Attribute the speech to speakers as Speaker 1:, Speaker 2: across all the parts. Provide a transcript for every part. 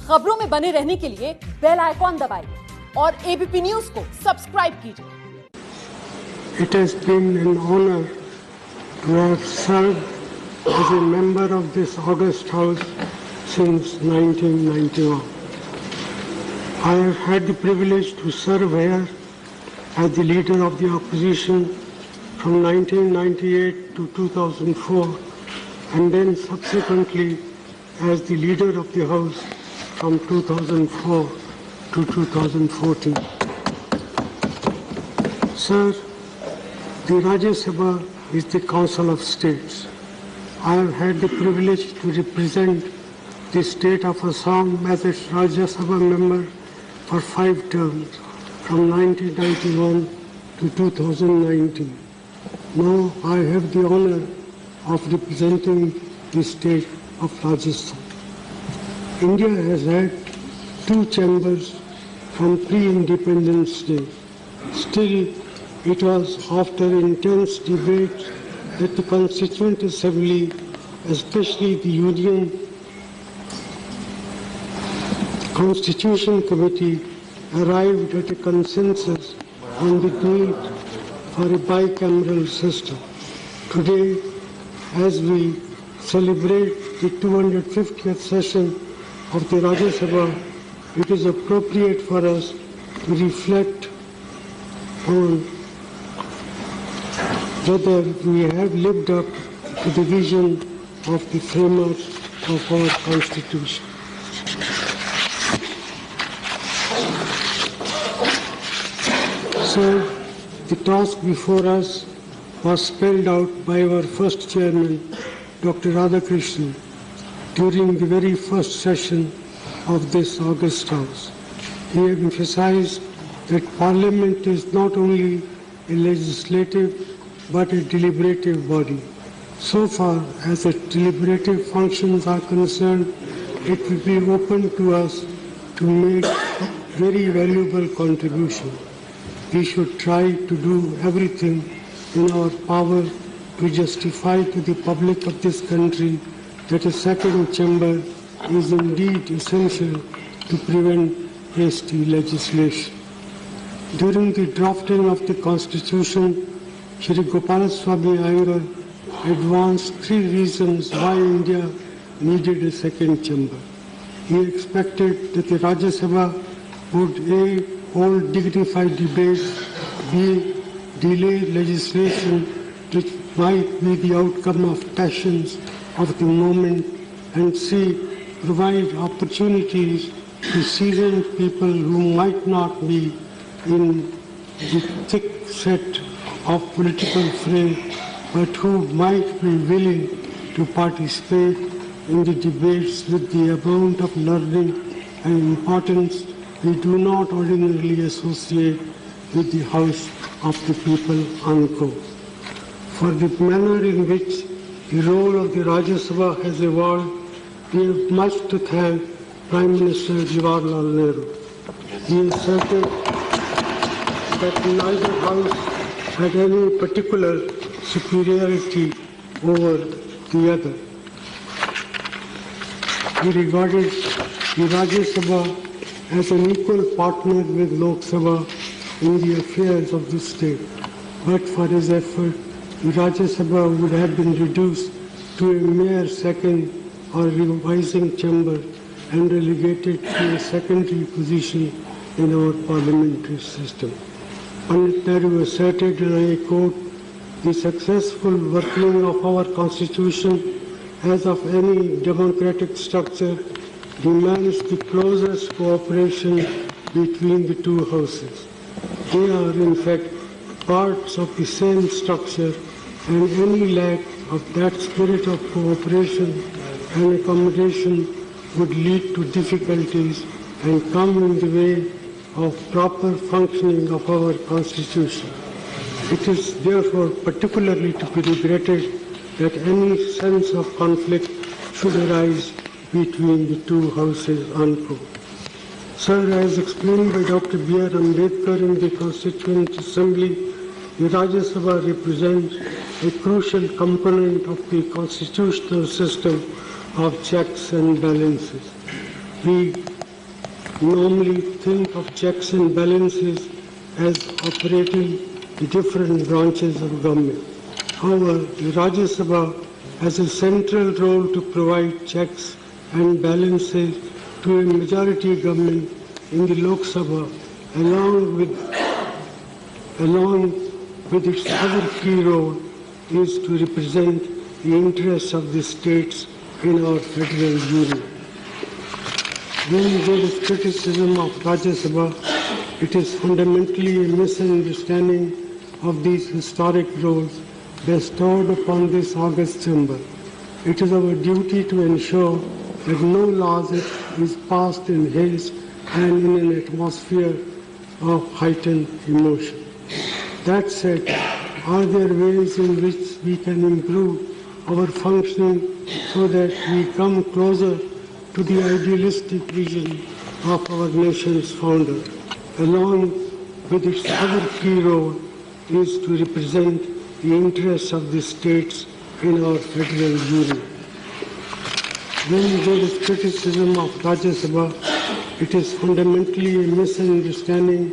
Speaker 1: खबरों में बने रहने के लिए बेल आइकॉन दबाइए और एबीपी न्यूज को सब्सक्राइब कीजिए।
Speaker 2: It has been an honor to have served as a member of this august house since 1991. I have had the privilege to serve here as the leader of the opposition from 1998 to 2004 and then subsequently as the leader of the house from 2004 to 2014. Sir, the Rajya Sabha is the Council of States. I have had the privilege to represent the state of Assam as its Rajya Sabha member for 5 terms, from 1991 to 2019. Now I have the honor of representing the state of Rajasthan. India has had 2 chambers from pre-independence days. Still, it was after intense debate that the Constituent Assembly, especially the Union Constitution Committee, arrived at a consensus on the need for a bicameral system. Today, as we celebrate the 250th session of the Rajya Sabha, it is appropriate for us to reflect on whether we have lived up to the vision of the framers of our Constitution. So, the task before us was spelled out by our first chairman, Dr. Radhakrishnan, during the very first session of this august house. He emphasized that Parliament is not only a legislative but a deliberative body. So far as its deliberative functions are concerned, it will be open to us to make very valuable contribution. We should try to do everything in our power to justify to the public of this country that a second chamber is indeed essential to prevent hasty legislation. During the drafting of the Constitution, Shri Gopalaswamy Iyengar advanced 3 reasons why India needed a second chamber. He expected that the Rajya Sabha would A. hold dignified debates, B. delay legislation which might be the outcome of passions of the moment, and C. provide opportunities to seasoned people who might not be in the thick set of political fray, but who might be willing to participate in the debates with the amount of learning and importance we do not ordinarily associate with the House of the People, unquote. For the manner in which the role of the Rajya Sabha has evolved, we have much to thank Prime Minister Jawaharlal Nehru. He asserted that neither House had any particular superiority over the other. He regarded the Rajya Sabha as an equal partner with Lok Sabha in the affairs of the state. But for his effort, the Rajya Sabha would have been reduced to a mere second or revising chamber and relegated to a secondary position in our parliamentary system. Pandit Nehru asserted, and I quote, "The successful working of our Constitution, as of any democratic structure, demands the closest cooperation between the 2 houses. They are, in fact, parts of the same structure, and any lack of that spirit of cooperation and accommodation would lead to difficulties and come in the way of proper functioning of our Constitution. It is therefore particularly to be regretted that any sense of conflict should arise between the 2 houses, unquote." Sir, as explained by Dr. B.R. Ambedkar in the Constituent Assembly, the Rajya Sabha represents a crucial component of the constitutional system of checks and balances. We normally think of checks and balances as operating in different branches of government. However, the Rajya Sabha has a central role to provide checks and balances to a majority government in the Lok Sabha, along with its other key role is to represent the interests of the states in our federal union. When there is criticism of Rajya Sabha, it is fundamentally a misunderstanding of these historic roles bestowed upon this august chamber. It is our duty to ensure that no laws is passed in haste and in an atmosphere of heightened emotion. That said, are there ways in which we can improve our functioning so that we come closer to the idealistic vision of our nation's founder, along with its other key role is to represent the interests of the states in our federal union. When there is criticism of Rajya Sabha, it is fundamentally a misunderstanding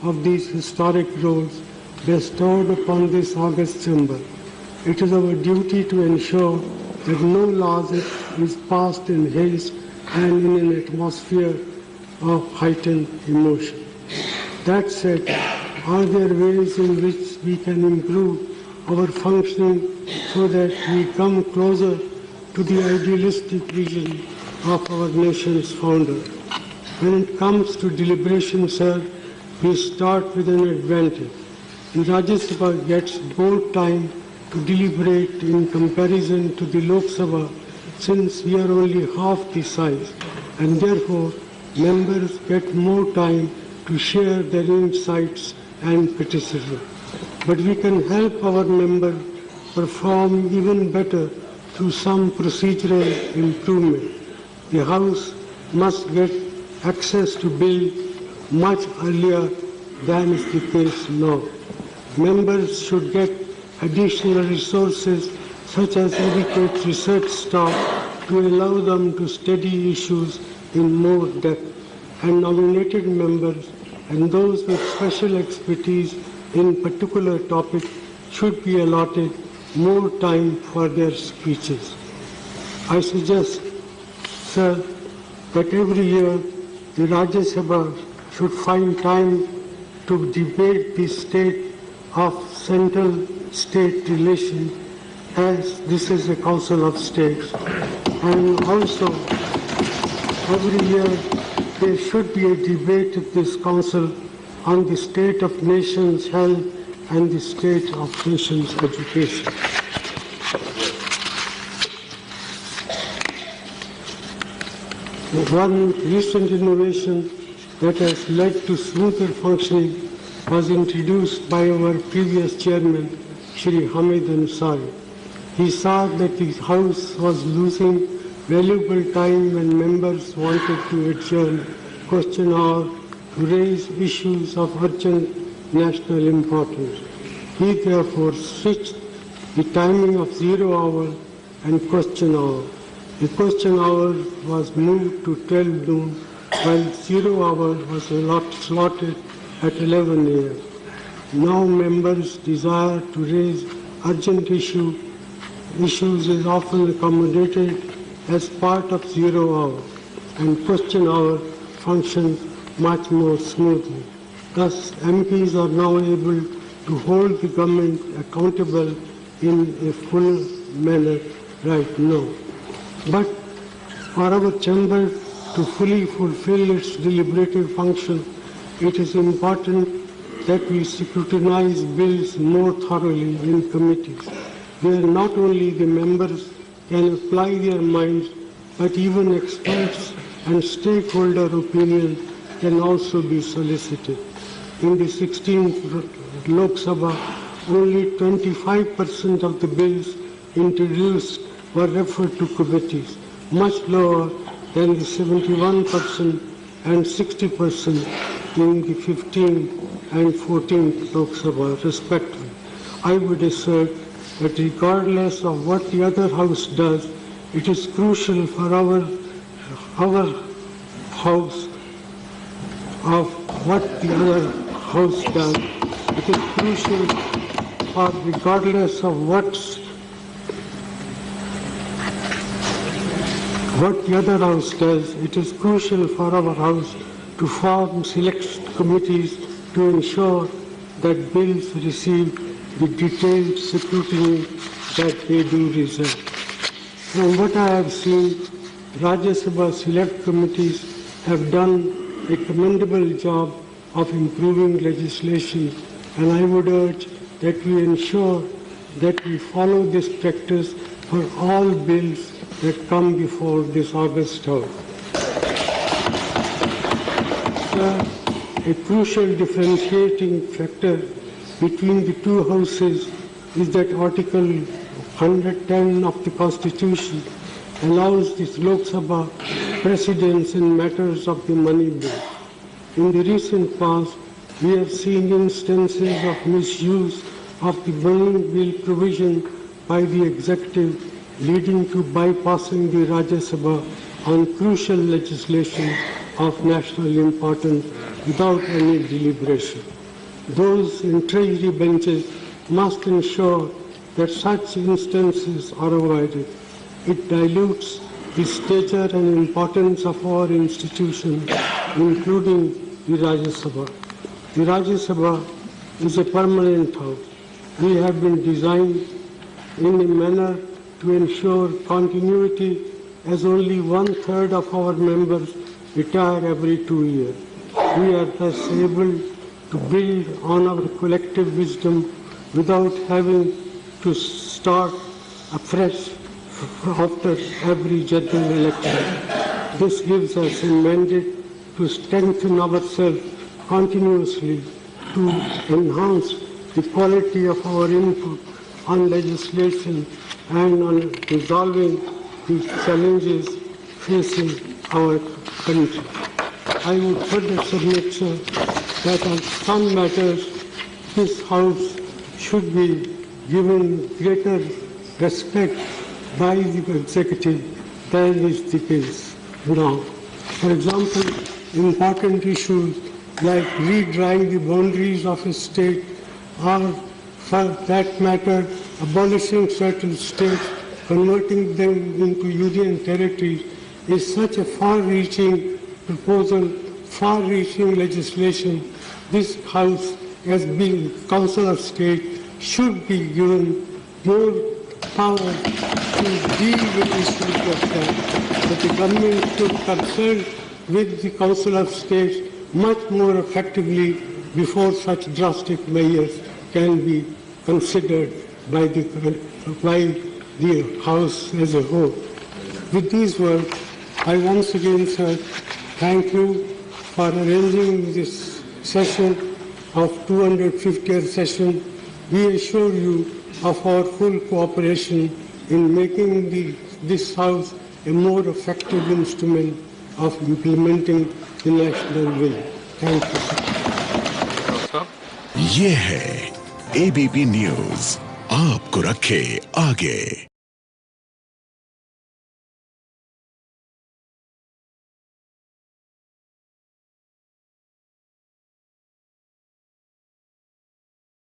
Speaker 2: of these historic roles bestowed upon this august chamber. It is our duty to ensure that no laws is passed in haste and in an atmosphere of heightened emotion. That said, are there ways in which we can improve our functioning so that we come closer to the idealistic vision of our nation's founder? When it comes to deliberation, sir, we start with an advantage. The Rajya Sabha gets more time to deliberate in comparison to the Lok Sabha, since we are only half the size, and therefore members get more time to share their insights and criticism. But we can help our members perform even better through some procedural improvement. The House must get access to bill much earlier than is the case now. Members should get additional resources such as adequate research staff to allow them to study issues in more depth, and nominated members and those with special expertise in particular topics should be allotted more time for their speeches. I suggest, sir, that every year the Rajya Sabha should find time to debate the state of central-state relations, as this is a Council of States. And also, every year there should be a debate at this Council on the state of nation's health and the state of nation's education. One recent innovation that has led to smoother functioning was introduced by our previous chairman, Shri Hamid Ansari. He saw that the House was losing valuable time when members wanted to adjourn question hour to raise issues of urgent national importance. He therefore switched the timing of 0 hour and question hour. The question hour was moved to 12 noon, while 0 hour was slotted at 11 a.m. Now members' desire to raise urgent issues is often accommodated as part of 0 hour, and question hour functions much more smoothly. Thus, MPs are now able to hold the government accountable in a full manner right now. But for our chamber to fully fulfill its deliberative function, it is important that we scrutinize bills more thoroughly in committees, where not only the members can apply their minds, but even experts and stakeholder opinions can also be solicited. In the 16th Lok Sabha, only 25% of the bills introduced were referred to committees, much lower than the 71% and 60% in the 15th and 14th Lok Sabha, respectively. I would assert that regardless of what the other house does, it is crucial for our house of what the other house does. It is crucial for, regardless of what the other house does, it is crucial for our house to form select committees to ensure that bills receive the detailed scrutiny that they do deserve. From what I have seen, Rajya Sabha select committees have done a commendable job of improving legislation, and I would urge that we ensure that we follow this practice for all bills that come before this August House. A crucial differentiating factor between the two houses is that Article 110 of the Constitution allows the Lok Sabha precedence in matters of the money bill. In the recent past, we have seen instances of misuse of the money bill provision by the executive, leading to bypassing the Rajya Sabha on crucial legislation of national importance without any deliberation. Those in Treasury benches must ensure that such instances are avoided. It dilutes the stature and importance of our institution, including the Rajya Sabha. The Rajya Sabha is a permanent house. We have been designed in a manner to ensure continuity, as only 1/3 of our members retire every 2 years. We are thus able to build on our collective wisdom without having to start afresh after every general election. This gives us a mandate to strengthen ourselves continuously, to enhance the quality of our input on legislation and on resolving the challenges facing our country. I would further submit, sir, that on some matters this House should be given greater respect by the executive than is the case now. For example, important issues like redrawing the boundaries of a state, or for that matter, abolishing certain states, converting them into union territories, is such a far-reaching proposal, far-reaching legislation. This House, as being Council of State, should be given more power to deal with issues like that. But the government should consult with the Council of States much more effectively before such drastic measures can be considered by the House as a whole. With these words, I once again, sir, thank you for arranging this session of 250th session. We assure you of our full cooperation in making this House a more effective instrument of implementing the national will. Thank you, sir.
Speaker 3: ये है ABP news, आपको रखे आगे।